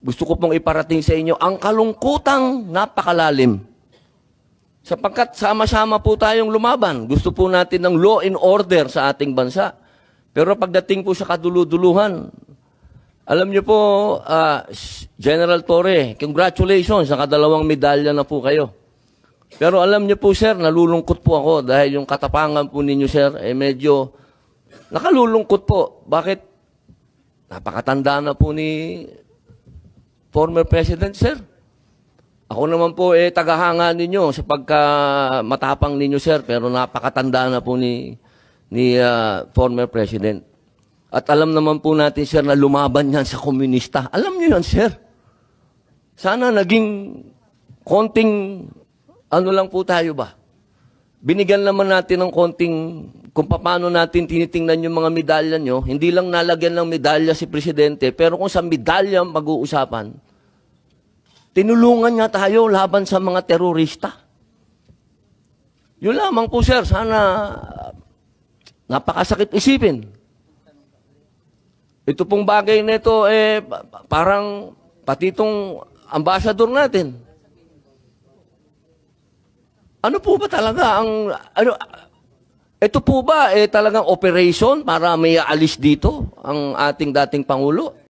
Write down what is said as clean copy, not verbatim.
gusto ko pong iparating sa inyo ang kalungkutang napakalalim. Sapagkat sama-sama po tayong lumaban. Gusto po natin ng law and order sa ating bansa. Pero pagdating po sa kaduluduluhan, alam niyo po, General Torre, congratulations, nakadalawang medalya na po kayo. Pero alam niyo po, sir, nalulungkot po ako dahil yung katapangan po ninyo, sir, medyo nakalulungkot po. Bakit? Napakatanda na po ni former President, sir. Ako naman po, tagahanga ninyo sa pagkamatapang ninyo, sir, pero napakatanda na po ni former President. At alam naman po natin, sir, na lumaban yan sa komunista. Alam niyo yan, sir. Sana naging konting, ano lang po tayo ba? Binigyan naman natin ng konting, kung paano natin tinitingnan yung mga medalya nyo, hindi lang nalagyan ng medalya si Presidente, pero kung sa medalya mag-uusapan, tinulungan nga tayo laban sa mga terorista. Yun lamang po, sir. Sana napakasakit isipin. Ito pong bagay na ito, parang pati itong ambassador natin. Ano po ba talaga ang, ito po ba talagang operation para may aalis dito ang ating dating Pangulo?